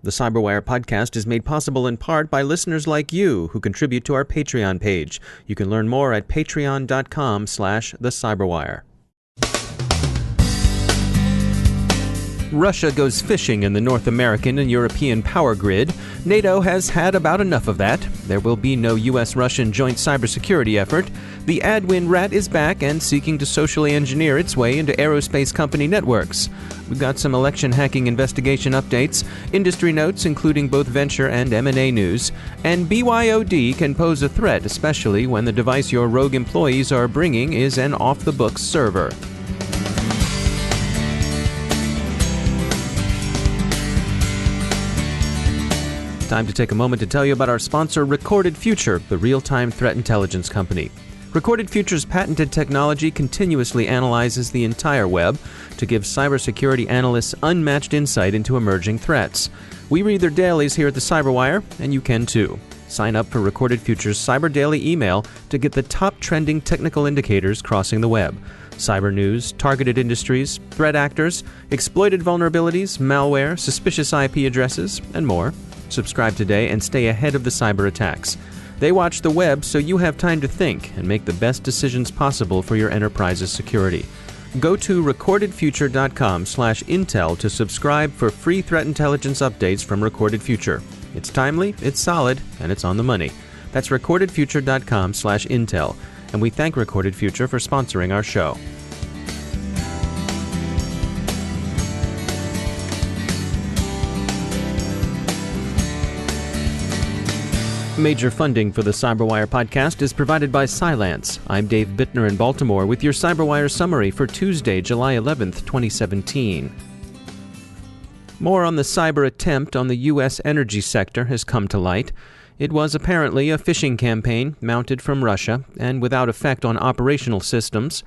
The CyberWire podcast is made possible in part by listeners like you who contribute to our Patreon page. You can learn more at patreon.com/thecyberwire. Russia goes fishing in the North American and European power grid. NATO has had about enough of that. There will be no U.S.-Russian joint cybersecurity effort. The Adwin rat is back and seeking to socially engineer its way into aerospace company networks. We've got some election hacking investigation updates, industry notes including both venture and M&A news, and BYOD can pose a threat, especially when the device your rogue employees are bringing is an off-the-books server. Time to take a moment to tell you about our sponsor, Recorded Future, the real-time threat intelligence company. Recorded Future's patented technology continuously analyzes the entire web to give cybersecurity analysts unmatched insight into emerging threats. We read their dailies here at the CyberWire, and you can too. Sign up for Recorded Future's Cyber Daily email to get the top trending technical indicators crossing the web. Cyber news, targeted industries, threat actors, exploited vulnerabilities, malware, suspicious IP addresses, and more. Subscribe today and stay ahead of the cyber attacks. They watch the web so you have time to think and make the best decisions possible for your enterprise's security. Go to recordedfuture.com/intel to subscribe for free threat intelligence updates from Recorded Future. It's timely, it's solid, and it's on the money. That's recordedfuture.com/intel. And we thank Recorded Future for sponsoring our show. Major funding for the CyberWire podcast is provided by Cylance. I'm Dave Bittner in Baltimore with your CyberWire summary for Tuesday, July 11th, 2017. More on the cyber attempt on the U.S. energy sector has come to light. It was apparently a phishing campaign mounted from Russia and without effect on operational systems.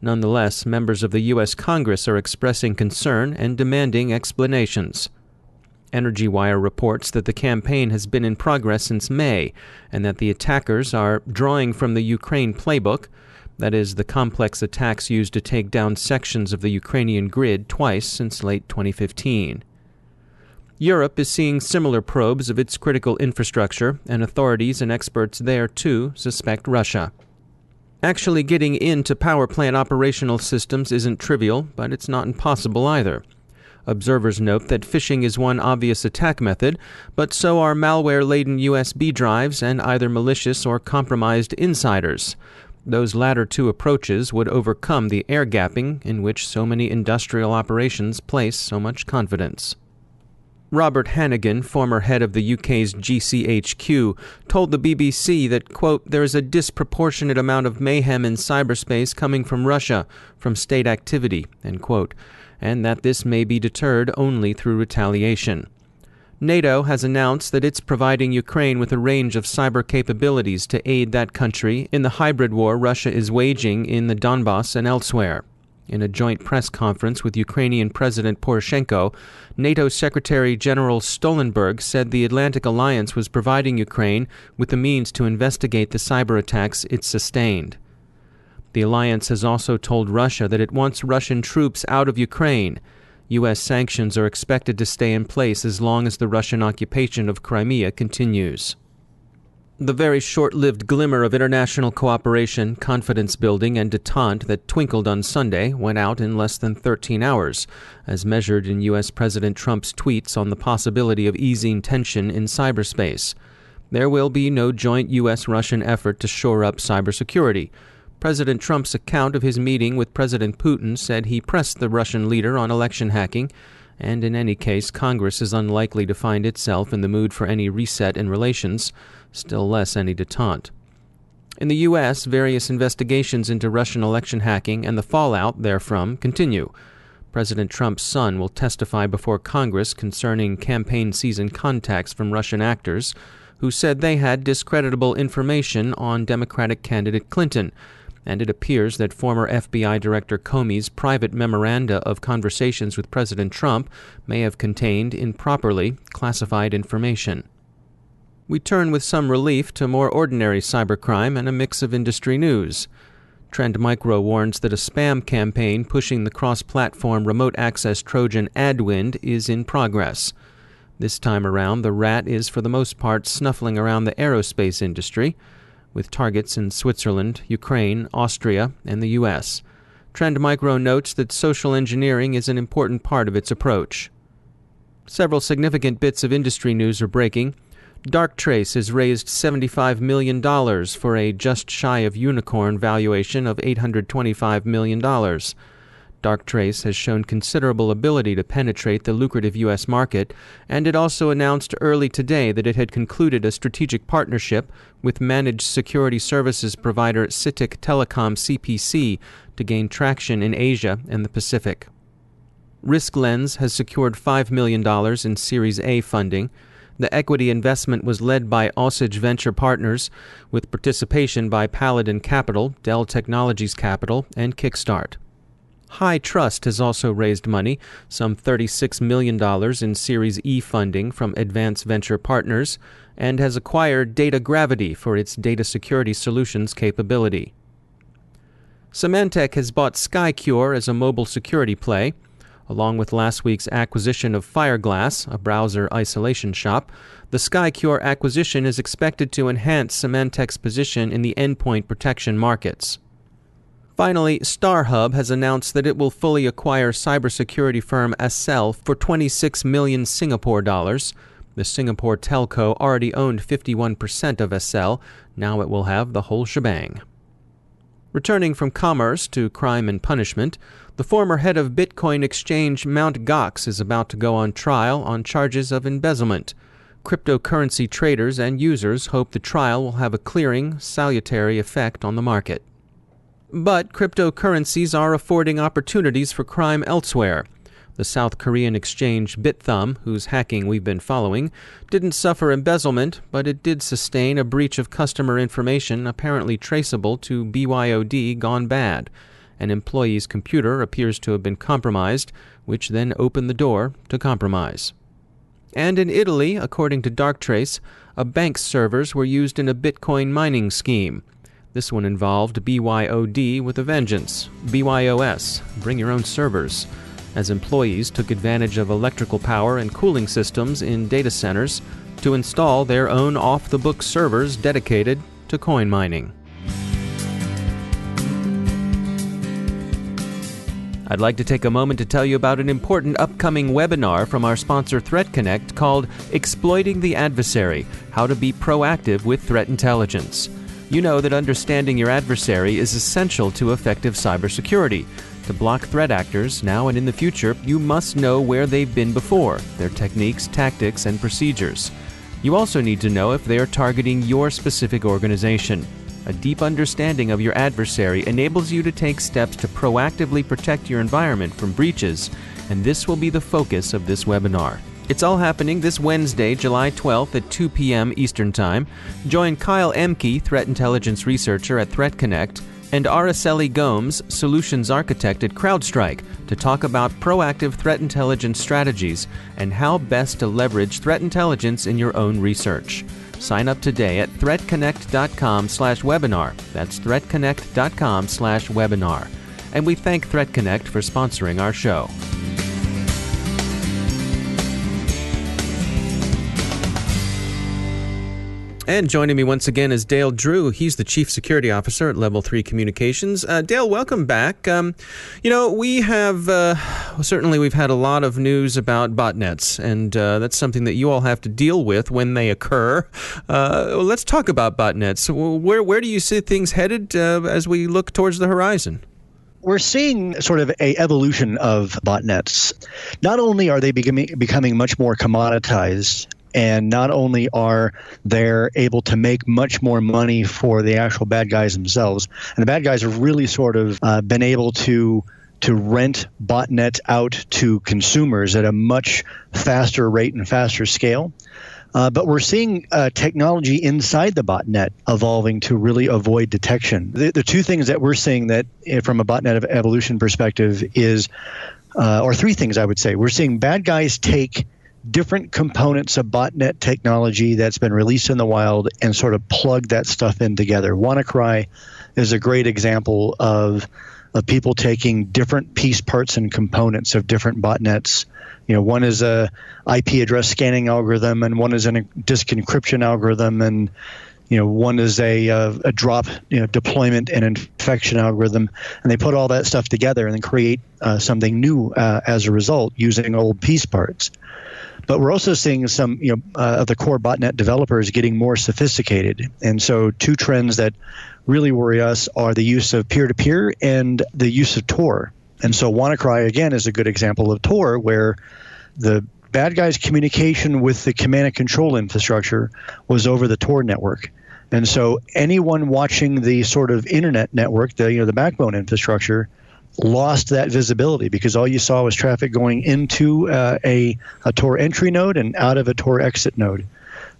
Nonetheless, members of the U.S. Congress are expressing concern and demanding explanations. EnergyWire reports that the campaign has been in progress since May, and that the attackers are drawing from the Ukraine playbook, that is, the complex attacks used to take down sections of the Ukrainian grid twice since late 2015. Europe is seeing similar probes of its critical infrastructure, and authorities and experts there, too, suspect Russia. Actually getting into power plant operational systems isn't trivial, but it's not impossible either. Observers note that phishing is one obvious attack method, but so are malware-laden USB drives and either malicious or compromised insiders. Those latter two approaches would overcome the air-gapping in which so many industrial operations place so much confidence. Robert Hannigan, former head of the UK's GCHQ, told the BBC that, quote, there is a disproportionate amount of mayhem in cyberspace coming from Russia, from state activity, end quote, and that this may be deterred only through retaliation. NATO has announced that it's providing Ukraine with a range of cyber capabilities to aid that country in the hybrid war Russia is waging in the Donbass and elsewhere. In a joint press conference with Ukrainian President Poroshenko, NATO Secretary General Stoltenberg said the Atlantic Alliance was providing Ukraine with the means to investigate the cyber attacks it sustained. The alliance has also told Russia that it wants Russian troops out of Ukraine. U.S. sanctions are expected to stay in place as long as the Russian occupation of Crimea continues. The very short-lived glimmer of international cooperation, confidence-building, and détente that twinkled on Sunday went out in less than 13 hours, as measured in U.S. President Trump's tweets on the possibility of easing tension in cyberspace. There will be no joint U.S.-Russian effort to shore up cybersecurity. President Trump's account of his meeting with President Putin said he pressed the Russian leader on election hacking, and in any case, Congress is unlikely to find itself in the mood for any reset in relations, still less any détente. In the U.S., various investigations into Russian election hacking and the fallout therefrom continue. President Trump's son will testify before Congress concerning campaign season contacts from Russian actors who said they had discreditable information on Democratic candidate Clinton, and it appears that former FBI Director Comey's private memoranda of conversations with President Trump may have contained improperly classified information. We turn with some relief to more ordinary cybercrime and a mix of industry news. Trend Micro warns that a spam campaign pushing the cross-platform remote access Trojan Adwin is in progress. This time around, the rat is for the most part snuffling around the aerospace industry, with targets in Switzerland, Ukraine, Austria, and the U.S. Trend Micro notes that social engineering is an important part of its approach. Several significant bits of industry news are breaking. Darktrace has raised $75 million for a just shy of unicorn valuation of $825 million. Darktrace has shown considerable ability to penetrate the lucrative U.S. market, and it also announced early today that it had concluded a strategic partnership with managed security services provider Citic Telecom CPC to gain traction in Asia and the Pacific. RiskLens has secured $5 million in Series A funding. The equity investment was led by Osage Venture Partners, with participation by Paladin Capital, Dell Technologies Capital, and Kickstart. High Trust has also raised money, some $36 million in Series E funding from Advanced Venture Partners, and has acquired Data Gravity for its data security solutions capability. Symantec has bought SkyCure as a mobile security play. Along with last week's acquisition of Fireglass, a browser isolation shop, the SkyCure acquisition is expected to enhance Symantec's position in the endpoint protection markets. Finally, StarHub has announced that it will fully acquire cybersecurity firm Accel for 26 million Singapore dollars. The Singapore telco already owned 51% of Accel. Now it will have the whole shebang. Returning from commerce to crime and punishment, the former head of Bitcoin exchange Mt. Gox is about to go on trial on charges of embezzlement. Cryptocurrency traders and users hope the trial will have a clearing, salutary effect on the market. But cryptocurrencies are affording opportunities for crime elsewhere. The South Korean exchange BitThumb, whose hacking we've been following, didn't suffer embezzlement, but it did sustain a breach of customer information apparently traceable to BYOD gone bad. An employee's computer appears to have been compromised, which then opened the door to compromise. And in Italy, according to Darktrace, a bank's servers were used in a Bitcoin mining scheme. This one involved BYOD with a vengeance. BYOS, bring your own servers, as employees took advantage of electrical power and cooling systems in data centers to install their own off-the-book servers dedicated to coin mining. I'd like to take a moment to tell you about an important upcoming webinar from our sponsor Threat Connect called Exploiting the Adversary: How to Be Proactive with Threat Intelligence. You know that understanding your adversary is essential to effective cybersecurity. To block threat actors, now and in the future, you must know where they've been before, their techniques, tactics, and procedures. You also need to know if they are targeting your specific organization. A deep understanding of your adversary enables you to take steps to proactively protect your environment from breaches, and this will be the focus of this webinar. It's all happening this Wednesday, July 12th at 2 p.m. Eastern Time. Join Kyle Emke, Threat Intelligence Researcher at Threat Connect, and Araceli Gomes, Solutions Architect at CrowdStrike, to talk about proactive threat intelligence strategies and how best to leverage threat intelligence in your own research. Sign up today at threatconnect.com/webinar. That's threatconnect.com/webinar. And we thank Threat Connect for sponsoring our show. And joining me once again is Dale Drew. He's the Chief Security Officer at Level 3 Communications. Dale, welcome back. We have, certainly we've had a lot of news about botnets, and that's something that you all have to deal with when they occur. Let's talk about botnets. Where do you see things headed as we look towards the horizon? We're seeing sort of an evolution of botnets. Not only are they becoming much more commoditized, and not only are they able to make much more money for the actual bad guys themselves, and the bad guys have really sort of been able to rent botnets out to consumers at a much faster rate and faster scale. But we're seeing technology inside the botnet evolving to really avoid detection. The two things that we're seeing that from a botnet evolution perspective is, or three things I would say. We're seeing bad guys take different components of botnet technology that's been released in the wild and sort of plug that stuff in together. WannaCry is a great example of people taking different piece parts and components of different botnets One is a IP address scanning algorithm, and one is a disk encryption algorithm, and one is a drop deployment and infection algorithm, and they put all that stuff together and then create something new as a result using old piece parts. But we're also seeing some of the core botnet developers getting more sophisticated, and so two trends that really worry us are the use of peer-to-peer and the use of Tor. And so WannaCry, again, is a good example of Tor, where the bad guys' communication with the command and control infrastructure was over the Tor network. And so anyone watching the sort of internet network, the backbone infrastructure, lost that visibility because all you saw was traffic going into a Tor entry node and out of a Tor exit node.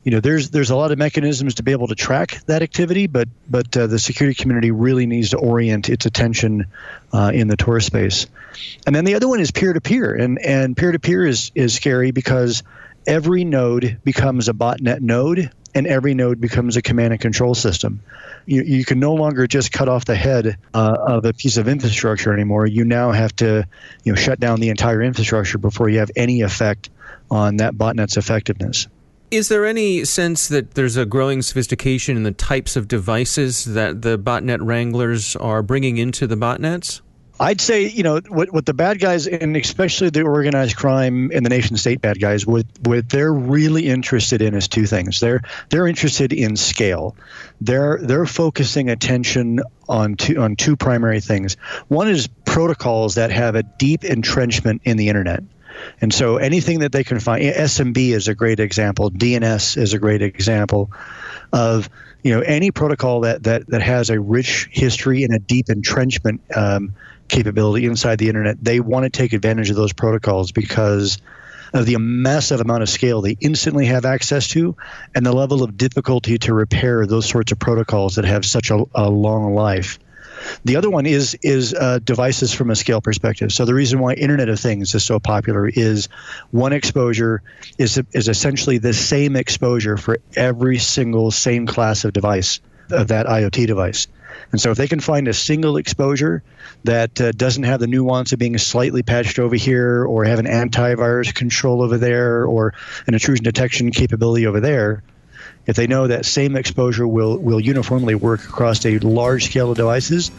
There's a lot of mechanisms to be able to track that activity, but the security community really needs to orient its attention in the Tor space. And then the other one is peer-to-peer, and peer-to-peer is scary because every node becomes a botnet node, and every node becomes a command and control system. You can no longer just cut off the head of a piece of infrastructure anymore. You now have to shut down the entire infrastructure before you have any effect on that botnet's effectiveness. Is there any sense that there's a growing sophistication in the types of devices that the botnet wranglers are bringing into the botnets? I'd say, what the bad guys, and especially the organized crime and the nation state bad guys, what they're really interested in is two things. They're interested in scale. They're focusing attention on two primary things. One is protocols that have a deep entrenchment in the internet. And so anything that they can find, SMB is a great example, DNS is a great example of any protocol that has a rich history and a deep entrenchment capability inside the internet. They want to take advantage of those protocols because of the massive amount of scale they instantly have access to and the level of difficulty to repair those sorts of protocols that have such a long life. The other one is devices from a scale perspective. So the reason why Internet of Things is so popular is one exposure is essentially the same exposure for every single same class of device, of that IoT device. And so if they can find a single exposure that doesn't have the nuance of being slightly patched over here or have an antivirus control over there or an intrusion detection capability over there, if they know that same exposure will uniformly work across a large scale of devices,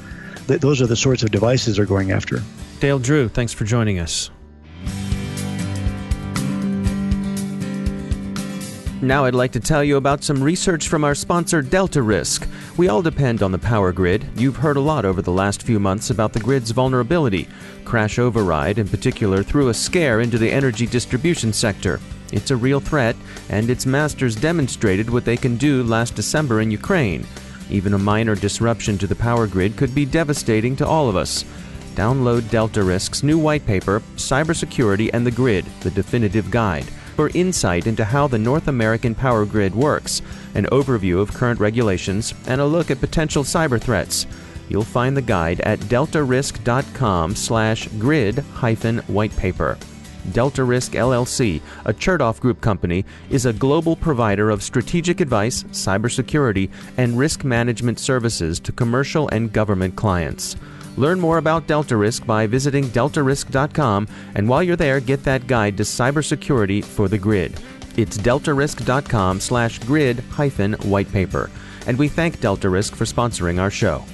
those are the sorts of devices they're going after. Dale Drew, thanks for joining us. Now I'd like to tell you about some research from our sponsor, Delta Risk. We all depend on the power grid. You've heard a lot over the last few months about the grid's vulnerability. Crash override, in particular, threw a scare into the energy distribution sector. It's a real threat, and its masters demonstrated what they can do last December in Ukraine. Even a minor disruption to the power grid could be devastating to all of us. Download Delta Risk's new white paper, Cybersecurity and the Grid, the Definitive Guide, for insight into how the North American power grid works, an overview of current regulations, and a look at potential cyber threats. You'll find the guide at deltarisk.com/grid-whitepaper. Delta Risk LLC, a Chertoff Group company, is a global provider of strategic advice, cybersecurity, and risk management services to commercial and government clients. Learn more about Delta Risk by visiting deltarisk.com, and while you're there, get that guide to cybersecurity for the grid. It's deltarisk.com/grid-whitepaper. And we thank Delta Risk for sponsoring our show.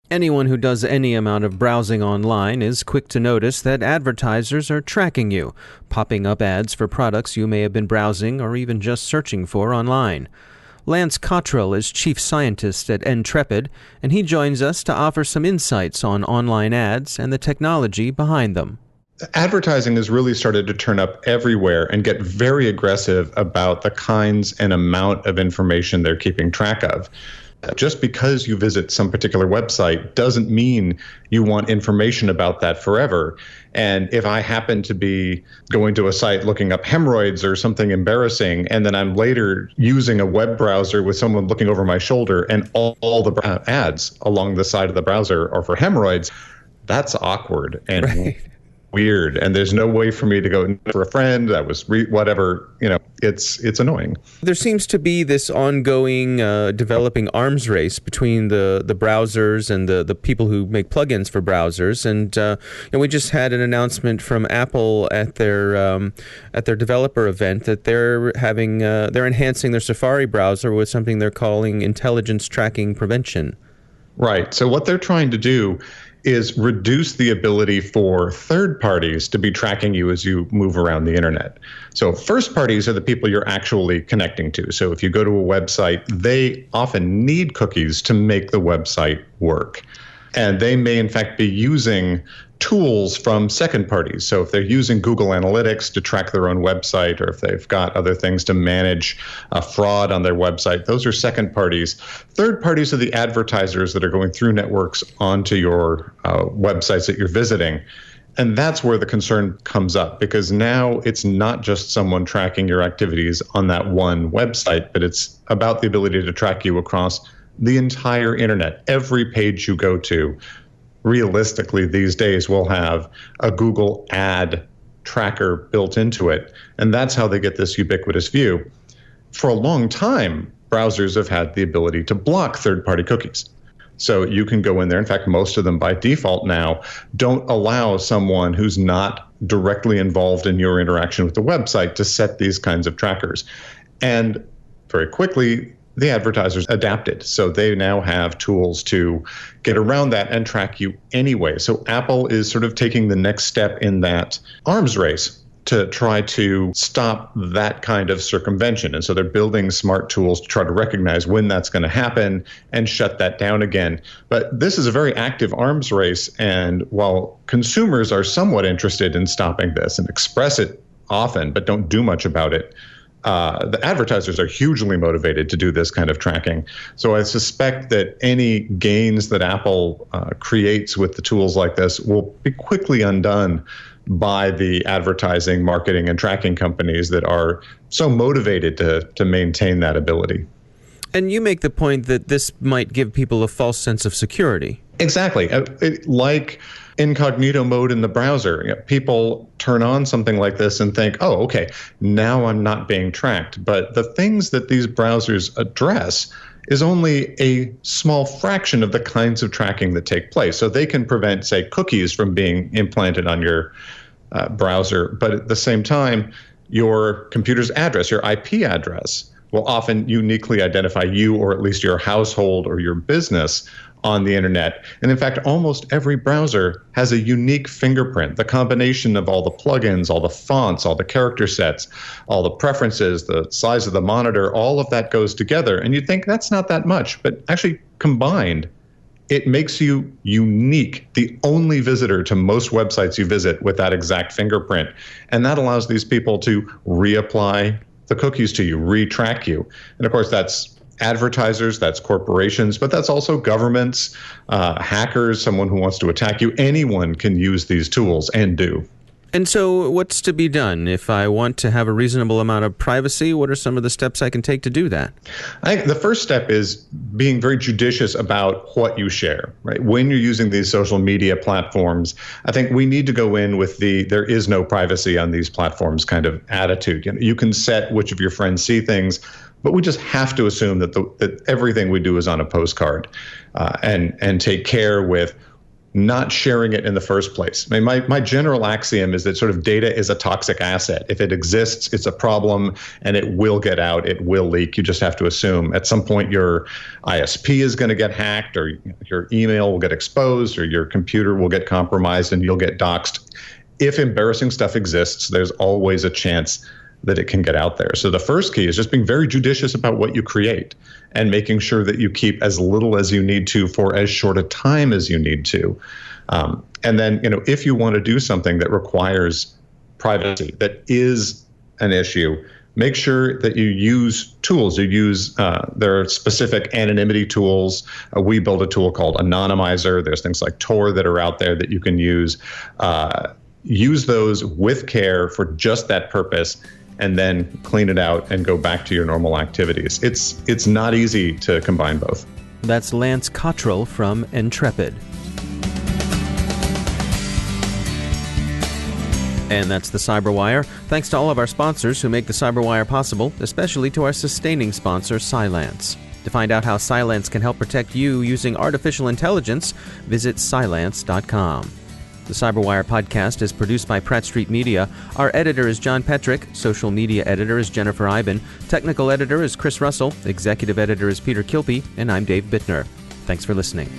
Anyone who does any amount of browsing online is quick to notice that advertisers are tracking you, popping up ads for products you may have been browsing or even just searching for online. Lance Cottrell is chief scientist at Intrepid, and he joins us to offer some insights on online ads and the technology behind them. Advertising has really started to turn up everywhere and get very aggressive about the kinds and amount of information they're keeping track of. Just because you visit some particular website doesn't mean you want information about that forever. And if I happen to be going to a site looking up hemorrhoids or something embarrassing, and then I'm later using a web browser with someone looking over my shoulder and all the ads along the side of the browser are for hemorrhoids, that's awkward. And right. weird, and there's no way for me to go for a friend. That was whatever. It's annoying. There seems to be this ongoing developing arms race between the browsers and the people who make plugins for browsers, and we just had an announcement from Apple at their developer event that they're enhancing their Safari browser with something they're calling intelligence tracking prevention. Right. So what they're trying to do is reduce the ability for third parties to be tracking you as you move around the internet. So first parties are the people you're actually connecting to. So if you go to a website, they often need cookies to make the website work. And they may, in fact, be using tools from second parties. So if they're using Google Analytics to track their own website, or if they've got other things to manage fraud on their website, those are second parties. Third parties are the advertisers that are going through networks onto your websites that you're visiting. And that's where the concern comes up, because now it's not just someone tracking your activities on that one website, but it's about the ability to track you across the entire internet. Every page you go to, realistically these days, will have a Google ad tracker built into it. And that's how they get this ubiquitous view. For a long time, browsers have had the ability to block third-party cookies. So you can go in there. In fact, most of them by default now don't allow someone who's not directly involved in your interaction with the website to set these kinds of trackers. And very quickly, the advertisers adapted. So they now have tools to get around that and track you anyway. So Apple is sort of taking the next step in that arms race to try to stop that kind of circumvention. And so they're building smart tools to try to recognize when that's going to happen and shut that down again. But this is a very active arms race. And while consumers are somewhat interested in stopping this and express it often, but don't do much about it, the advertisers are hugely motivated to do this kind of tracking. So I suspect that any gains that Apple creates with the tools like this will be quickly undone by the advertising, marketing, and tracking companies that are so motivated to maintain that ability. And you make the point that this might give people a false sense of security. Exactly. Like incognito mode in the browser. People turn on something like this and think, oh, okay, now I'm not being tracked. But the things that these browsers address is only a small fraction of the kinds of tracking that take place. So they can prevent, say, cookies from being implanted on your browser. But at the same time, your computer's address, your IP address, will often uniquely identify you, or at least your household or your business, on the internet. And in fact, almost every browser has a unique fingerprint. The combination of all the plugins, all the fonts, all the character sets, all the preferences, the size of the monitor, all of that goes together. And you think that's not that much, but actually combined, it makes you unique, the only visitor to most websites you visit with that exact fingerprint. And that allows these people to reapply the cookies to you, retrack you. And of course, that's advertisers, that's corporations, but that's also governments, hackers, someone who wants to attack you. Anyone can use these tools and do. And so what's to be done? If I want to have a reasonable amount of privacy, what are some of the steps I can take to do that? I think the first step is being very judicious about what you share, right? When you're using these social media platforms, I think we need to go in with the there is no privacy on these platforms kind of attitude. You can set which of your friends see things, but we just have to assume that everything we do is on a postcard, and take care with not sharing it in the first place. I mean, my general axiom is that sort of data is a toxic asset. If it exists, it's a problem, and it will get out, it will leak. You just have to assume at some point your ISP is going to get hacked, or your email will get exposed, or your computer will get compromised and you'll get doxxed. If embarrassing stuff exists, there's always a chance that it can get out there. So the first key is just being very judicious about what you create and making sure that you keep as little as you need to for as short a time as you need to. And then, if you want to do something that requires privacy, that is an issue, make sure that you use tools. You use, there are specific anonymity tools. We build a tool called Anonymizer. There's things like Tor that are out there that you can use. Use those with care for just that purpose, and then clean it out and go back to your normal activities. It's not easy to combine both. That's Lance Cottrell from Intrepid. And that's the CyberWire. Thanks to all of our sponsors who make the CyberWire possible, especially to our sustaining sponsor, Cylance. To find out how Cylance can help protect you using artificial intelligence, visit Cylance.com. The CyberWire podcast is produced by Pratt Street Media. Our editor is John Petrick. Social media editor is Jennifer Iben. Technical editor is Chris Russell. Executive editor is Peter Kilpe. And I'm Dave Bittner. Thanks for listening.